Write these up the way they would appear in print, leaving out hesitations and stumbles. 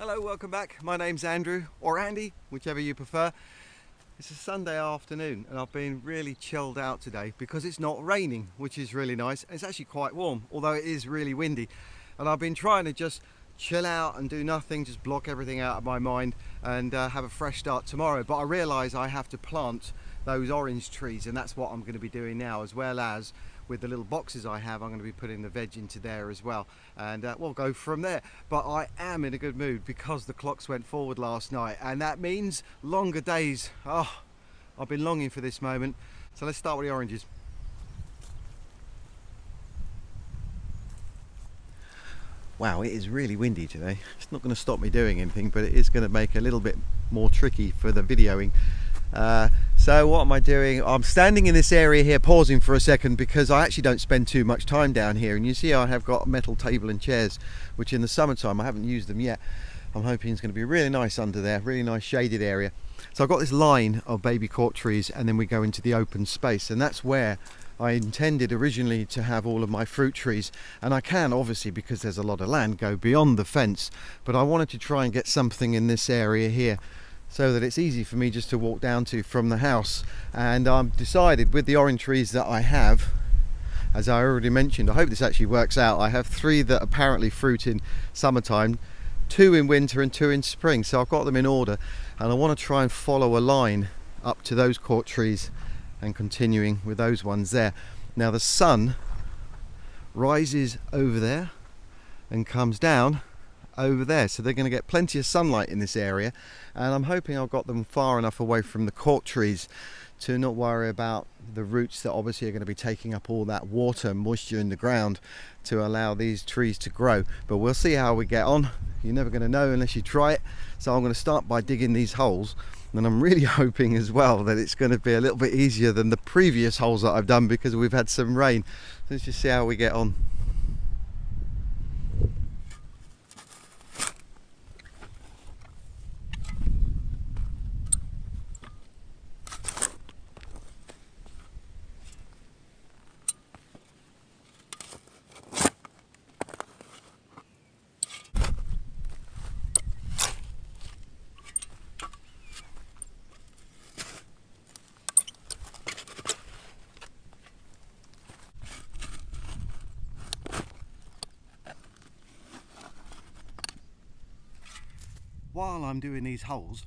Hello, welcome back. My name's Andrew, or Andy, whichever you prefer. It's a Sunday afternoon and I've been really chilled out today because it's not raining, which is really nice. It's actually quite warm, although it is really windy. And I've been trying to just chill out and do nothing, just block everything out of my mind and have a fresh start tomorrow. But I realise I have to plant those orange trees, and that's what I'm going to be doing now, as well as with the little boxes I have, I'm going to be putting the veg into there as well, and we'll go from there. But I am in a good mood because the clocks went forward last night, and that means longer days. Oh, I've been longing for this moment. So let's start with the oranges. Wow, it is really windy today. It's not going to stop me doing anything, but it is going to make it a little bit more tricky for the videoing. So what am I doing? I'm standing in this area here, pausing for a second, because I actually don't spend too much time down here. And you see I have got a metal table and chairs, which in the summertime, I haven't used them yet. I'm hoping it's going to be really nice under there, really nice shaded area. So I've got this line of baby court trees, and then we go into the open space, and that's where I intended originally to have all of my fruit trees. And I can, obviously, because there's a lot of land, go beyond the fence, but I wanted to try and get something in this area here so that it's easy for me just to walk down to from the house. And I've decided with the orange trees that I have, as I already mentioned, I hope this actually works out. I have 3 that apparently fruit in summertime, 2 in winter and 2 in spring. So I've got them in order, and I want to try and follow a line up to those court trees and continuing with those ones there. Now the sun rises over there and comes down over there, so they're going to get plenty of sunlight in this area, and I'm hoping I've got them far enough away from the court trees to not worry about the roots that obviously are going to be taking up all that water and moisture in the ground to allow these trees to grow. But we'll see how we get on. You're never going to know unless you try it. So I'm going to start by digging these holes, and I'm really hoping as well that it's going to be a little bit easier than the previous holes that I've done because we've had some rain. So let's just see how we get on. While I'm doing these holes,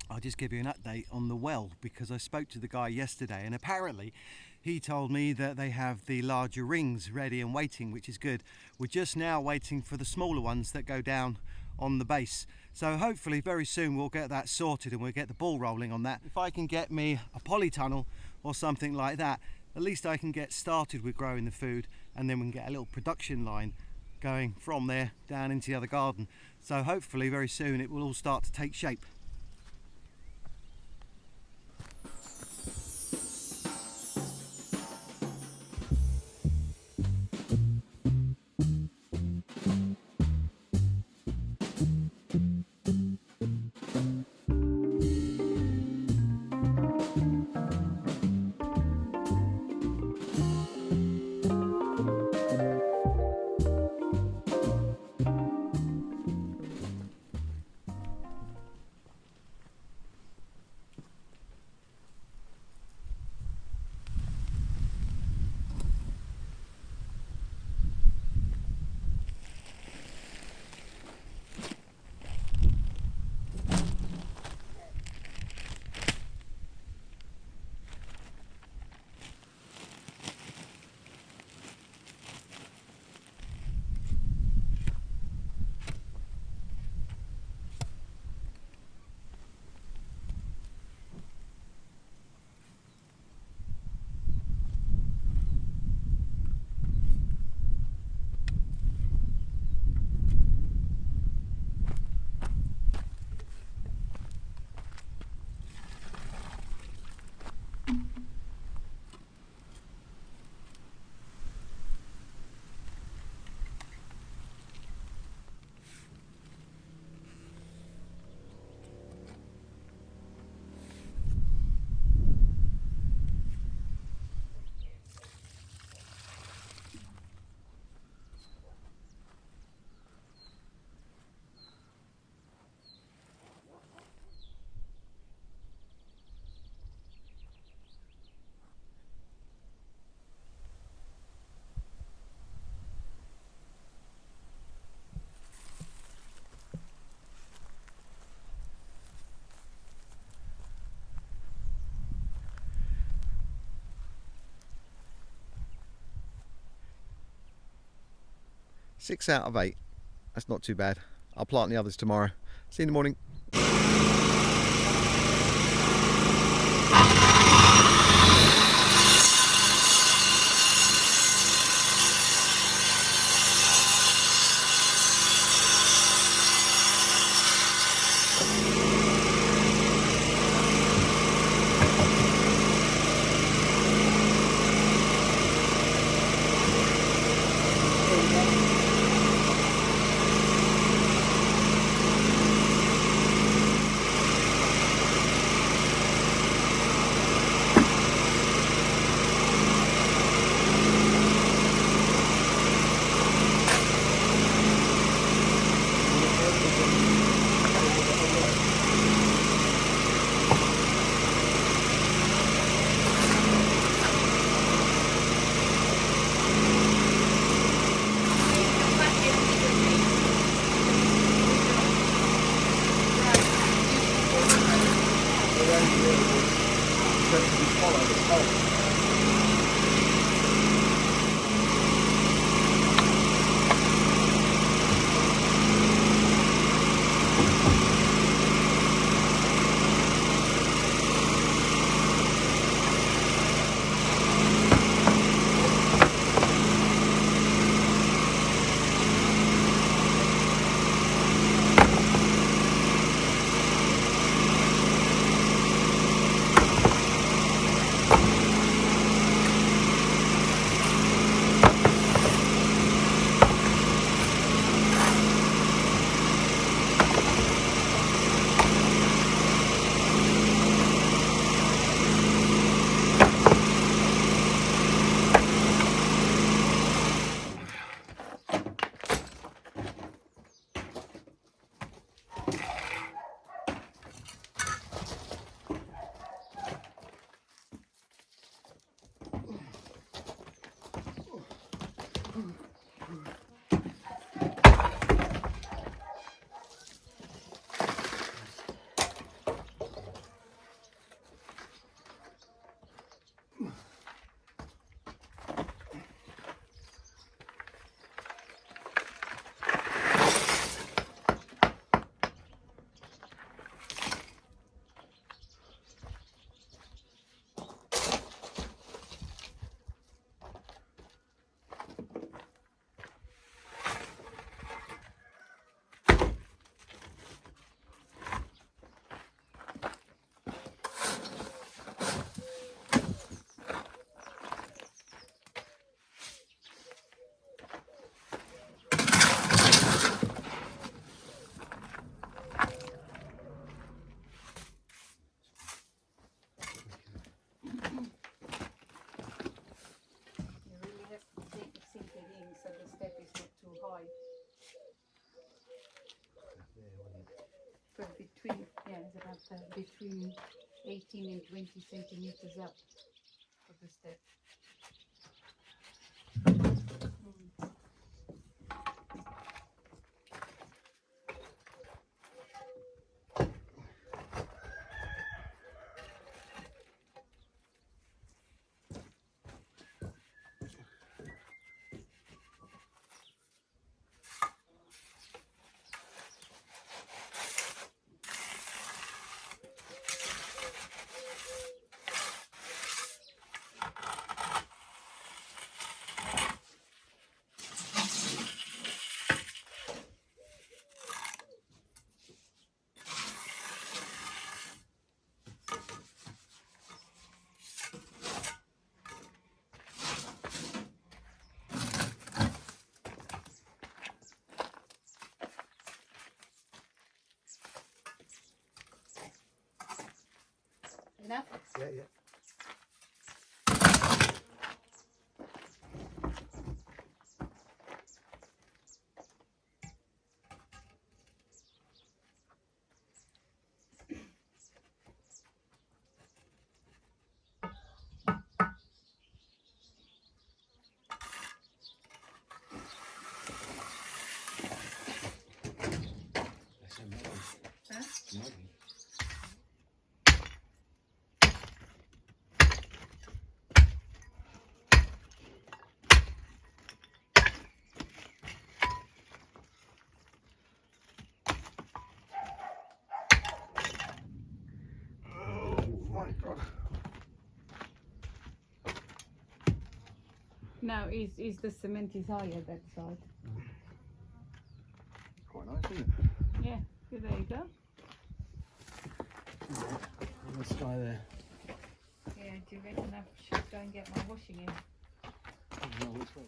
I'll just give you an update on the well, because I spoke to the guy yesterday and apparently he told me that they have the larger rings ready and waiting, which is good. We're just now waiting for the smaller ones that go down on the base. So hopefully very soon we'll get that sorted and we'll get the ball rolling on that. If I can get me a polytunnel or something like that, at least I can get started with growing the food, and then we can get a little production line going from there down into the other garden. So hopefully very soon it will all start to take shape. 6 out of 8. That's not too bad. I'll plant the others tomorrow. See you in the morning. Between 18 and 20 centimeters up of the step. Enough? Yeah, yeah. Huh? No, is the cement is higher that side. Quite nice, isn't it? Yeah, so there you go. And this guy there. Yeah, do you reckon I should go and get my washing in? No, which way?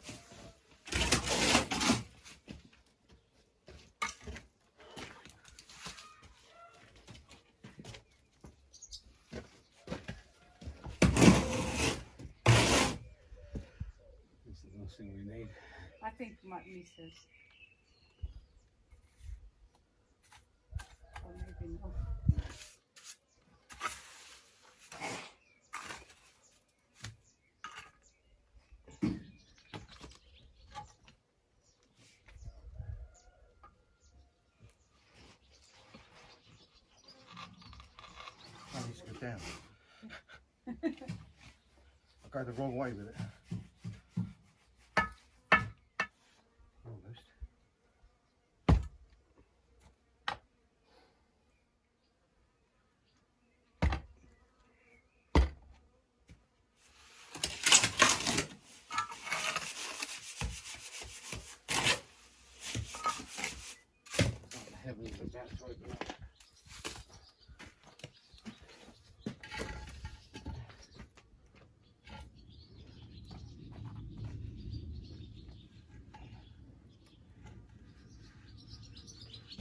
That's the last thing we need. I think my missus. Or maybe not. I need to go down. I go the wrong way with it. Almost. The heavens are about to open up.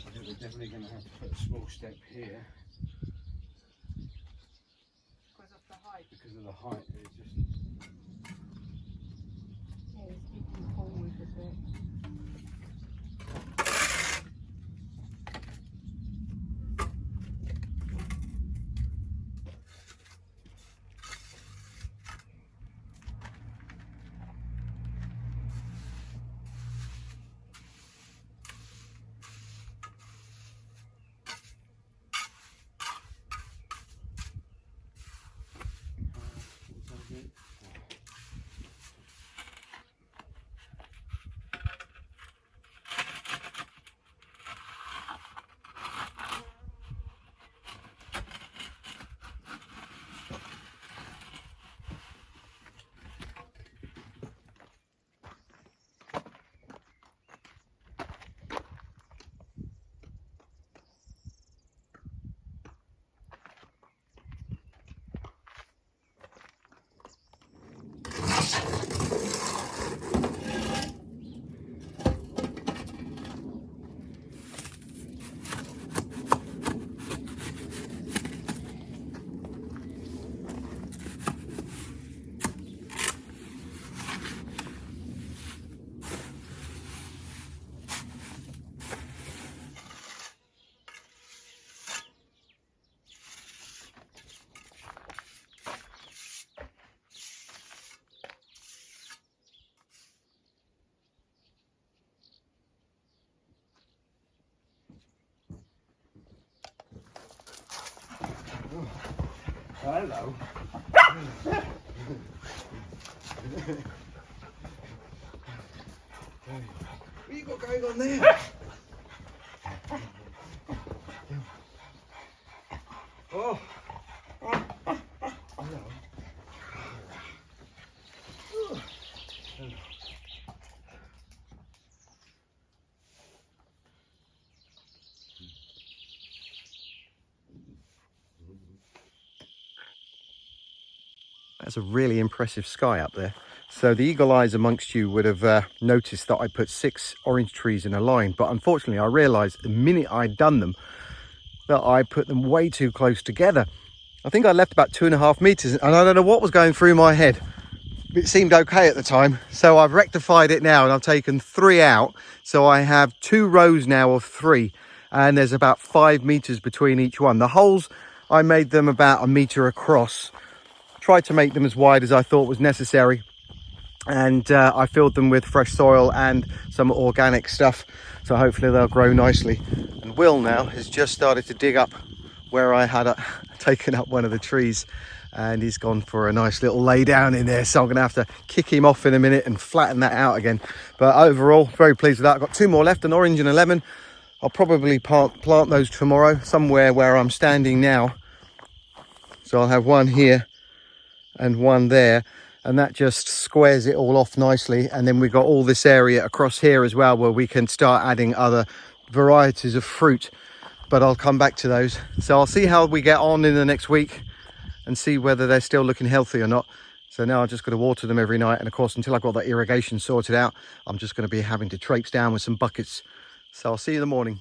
I think we're definitely going to have to put a small step here Because of the height. because of the height. It's just Yeah, it's getting forward a bit. hello. What you got going on there? Oh. Hello. That's a really impressive sky up there. So the eagle eyes amongst you would have noticed that I put 6 orange trees in a line, but unfortunately I realized the minute I'd done them that I put them way too close together. I think I left about 2.5 meters, and I don't know what was going through my head. It seemed okay at the time, so I've rectified it now and I've taken 3 out. So I have 2 rows now of 3, and there's about 5 meters between each one. The holes, I made them about 1 meter across. Tried to make them as wide as I thought was necessary, and I filled them with fresh soil and some organic stuff, so hopefully they'll grow nicely. And Will now has just started to dig up where I had taken up one of the trees, and he's gone for a nice little lay down in there, so I'm gonna have to kick him off in a minute and flatten that out again. But overall, very pleased with that. I've got 2 more left, an orange and a lemon. I'll probably plant those tomorrow somewhere where I'm standing now, so I'll have one here and one there. and that just squares it all off nicely. And then we've got all this area across here as well where we can start adding other varieties of fruit, but I'll come back to those. So I'll see how we get on in the next week and see whether they're still looking healthy or not. So now I'm just going to water them every night, and of course until I've got that irrigation sorted out, I'm just going to be having to traipse down with some buckets. So I'll see you in the morning.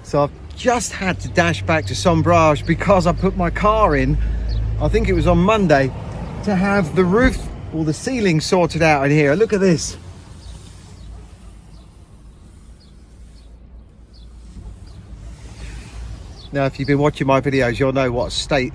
So I've just had to dash back to Sombrage because I put my car in, I think it was on Monday, to have the roof or the ceiling sorted out in here. Look at this. Now, if you've been watching my videos, you'll know what state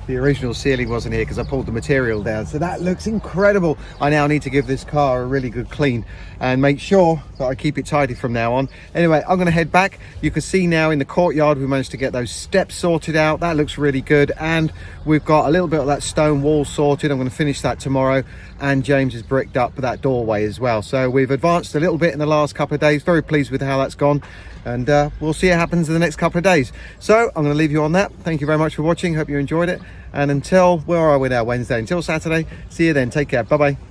the original ceiling was in here because I pulled the material down. So that looks incredible. I now need to give this car a really good clean and make sure that I keep it tidy from now on. Anyway, I'm going to head back. You can see now in the courtyard we managed to get those steps sorted out. That looks really good, and we've got a little bit of that stone wall sorted. I'm going to finish that tomorrow, and James has bricked up that doorway as well. So we've advanced a little bit in the last couple of days. Very pleased with how that's gone, and we'll see what happens in the next couple of days. So I'm going to leave you on that. Thank you very much for watching. Hope you enjoyed it, and until, where are we now, Wednesday, until Saturday, see you then. Take care. Bye bye.